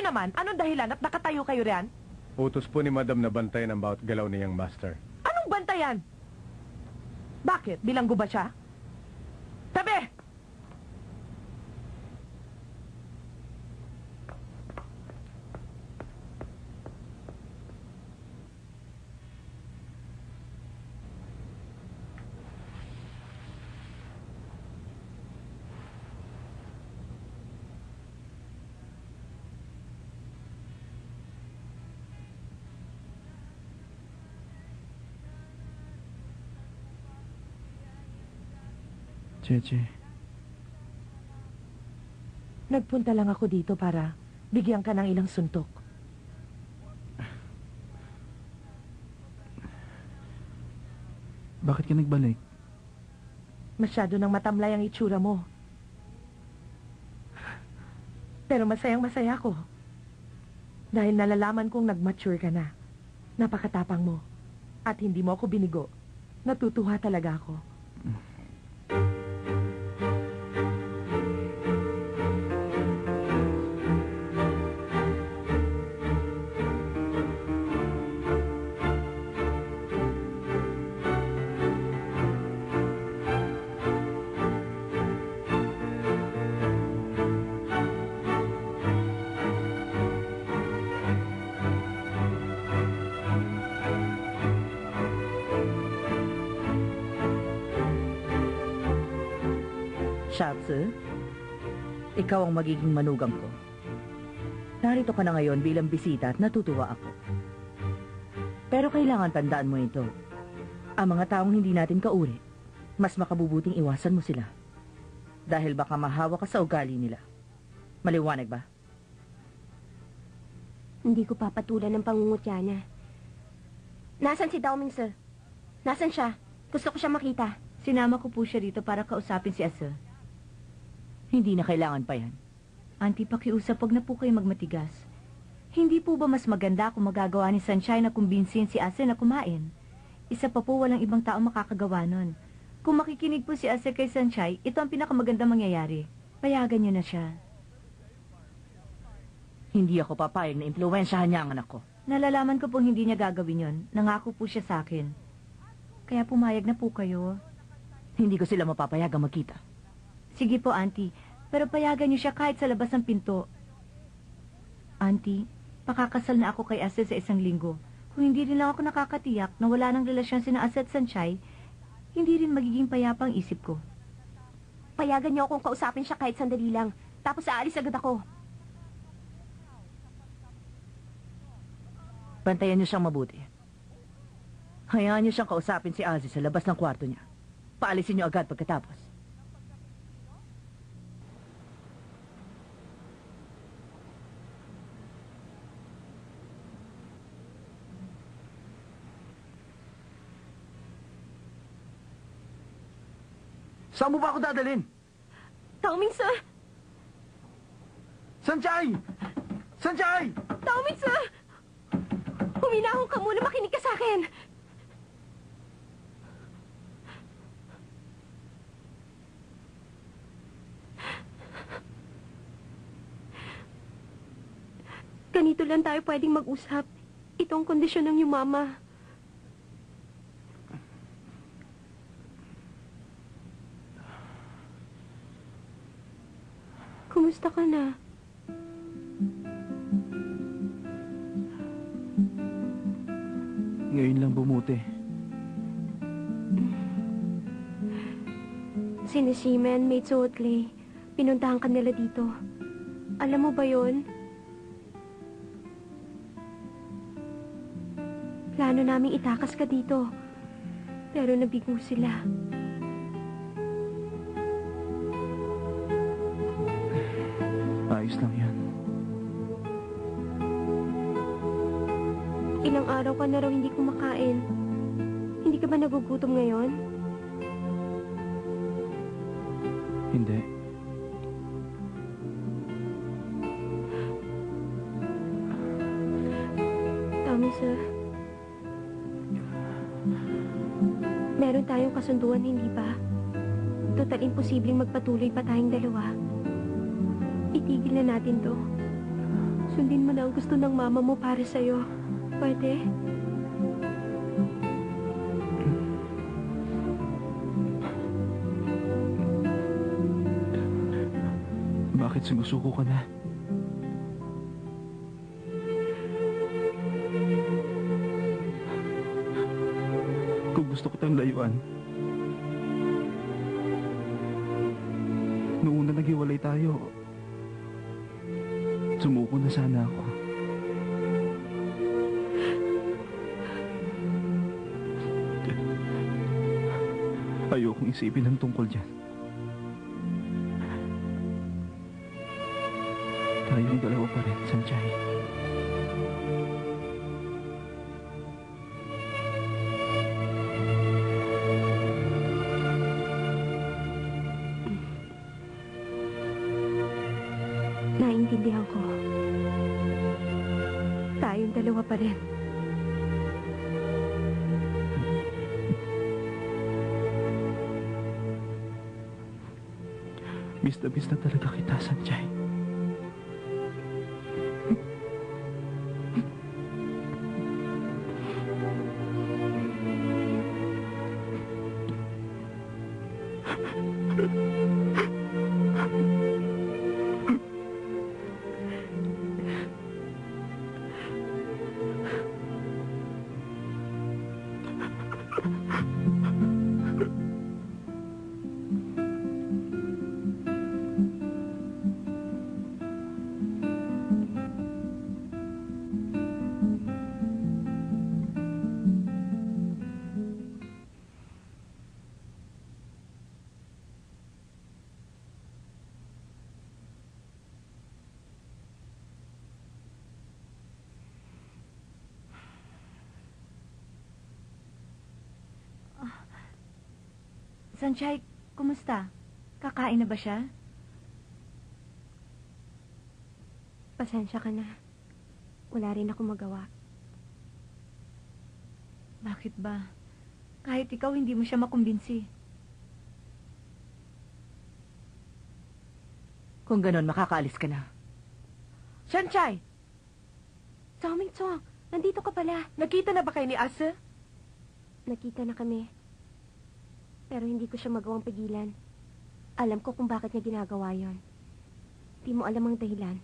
naman, anong dahilan at nakatayo kayo riyan? Utos po ni Madam na bantayan ang bawat galaw niyang master. Anong bantayan? Bakit? Bilanggo ba siya? Tabi! Cheche. Nagpunta lang ako dito para bigyan ka ng ilang suntok. Bakit ka nagbalik? Masyado nang matamlay ang itsura mo. Pero masayang masaya ko. Dahil nalalaman kong nag-mature ka na. Napakatapang mo. At hindi mo ako binigo. Natutuwa talaga ako. Shatsu, ikaw ang magiging manugang ko. Narito ka na ngayon bilang bisita at natutuwa ako. Pero kailangan tandaan mo ito. Ang mga taong hindi natin kauri, mas makabubuting iwasan mo sila. Dahil baka mahawa ka sa ugali nila. Maliwanag ba? Hindi ko papatulan ng pangungutya niya. Nasaan si Daoming, sir? Nasaan siya? Gusto ko siya makita. Sinama ko po siya dito para kausapin si Asa. Hindi na kailangan pa yan. Auntie, pakiusap, wag na po kayo magmatigas. Hindi po ba mas maganda kung magagawa ni Sunshine na kumbinsin si Asa na kumain? Isa pa po, walang ibang tao makakagawa nun. Kung makikinig po si Asa kay Sunshine, ito ang pinakamagandang mangyayari. Payagan niyo na siya. Hindi ako papayag na impluwensyahan niya ang anak ko. Nalalaman ko pong hindi niya gagawin yon. Nangako po siya sa akin. Kaya pumayag na po kayo. Hindi ko sila mapapayagang magkita. Sige po, Auntie. Pero payagan niyo siya kahit sa labas ng pinto. Auntie, pakakasal na ako kay Asa sa 1 linggo. Kung hindi rin lang ako nakakatiyak na wala ng relasyon sina Asa at Sanchay, hindi rin magiging payapa ang isip ko. Payagan niyo akong kausapin siya kahit sandali lang. Tapos aalis agad ako. Bantayan niyo siyang mabuti. Hayaan niyo siyang kausapin si Ozzy sa labas ng kwarto niya. Paalisin niyo agad pagkatapos. Saan mo ba ako dadalhin? Daoming, sir! Sanchay! Sanchay! Daoming, sir! Huminahon ka muna, makinig ka sa akin! Ganito lang tayo pwedeng mag-usap. Ito ang kondisyon ng iyong mama. Kumusta ka na? Ngayon lang bumuti. Sina Seaman, Mates Oatley, pinuntahan ka nila dito. Alam mo ba yon? Plano naming itakas ka dito. Pero nabigo sila. Ayos lang yan. Ilang araw ka na raw hindi kumakain. Hindi ka ba nagugutom ngayon? Hindi. Tama, sir. Meron tayong kasunduan, hindi ba? Total imposibleng magpatuloy pa tayong dalawa. Itigil na natin to. Sundin mo na ang gusto ng mama mo para sa'yo. Pwede? Bakit sumusuko ka na? Kung gusto kitang layuan, noong una naghiwalay tayo, sumuko na sana ako. Ayokong isipin ang tungkol dyan. Tayong dalawa pa rin, Sanchay. Naintindihan ko. Tayong dalawa pa rin. Miss na talaga kita, Sanchay. Sanchay, kumusta? Kakain na ba siya? Pasensya ka na. Wala rin ako magawa. Bakit ba? Kahit ikaw hindi mo siya makumbinsi. Kung ganon, makakaalis ka na. Sanchay, Ming Tsong, nandito ka pala. nakita na ba kayo ni Asa? Nakita na kami. Pero hindi ko siya magawang pigilan. Alam ko kung bakit niya ginagawa yon. Di mo alam ang dahilan.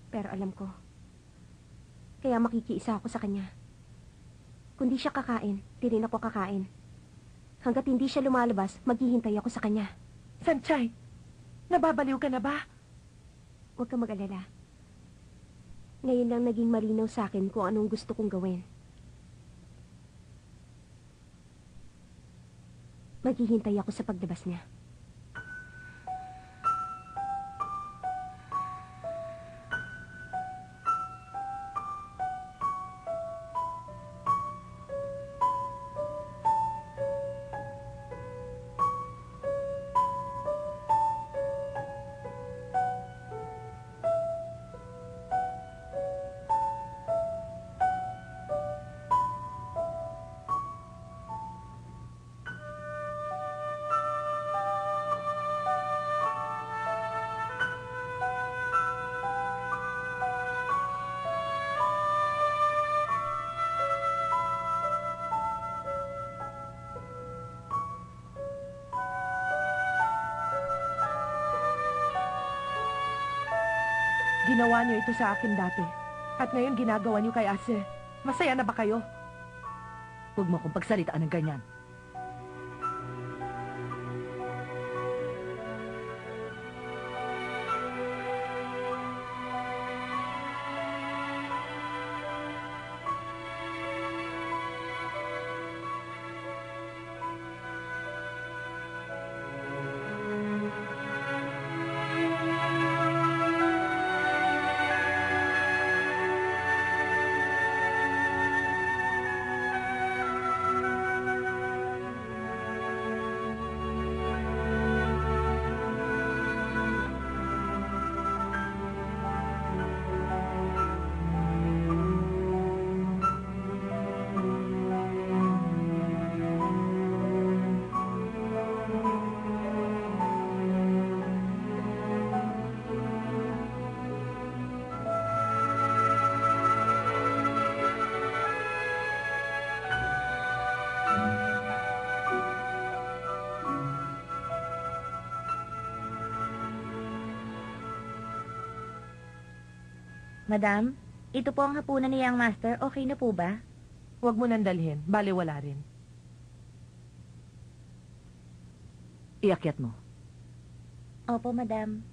Pero alam ko. Kaya makikiisa ako sa kanya. Kung di siya kakain, di rin ako kakain. Hanggat hindi siya lumalabas, maghihintay ako sa kanya. Sanchay, nababaliw ka na ba? Huwag ka mag-alala. Ngayon lang naging malinaw sa akin kung anong gusto kong gawin. Maghihintay ako sa paglabas niya. Ginawa niyo ito sa akin dati. At ngayon ginagawa niyo kay Ase. Masaya na ba kayo? Huwag mo akong pagsalitaan ng ganyan. Madam, ito po ang hapunan ni Young Master. Okay na po ba? Huwag mo nang dalhin. Baliwala rin. Iakyat mo. Opo, madam.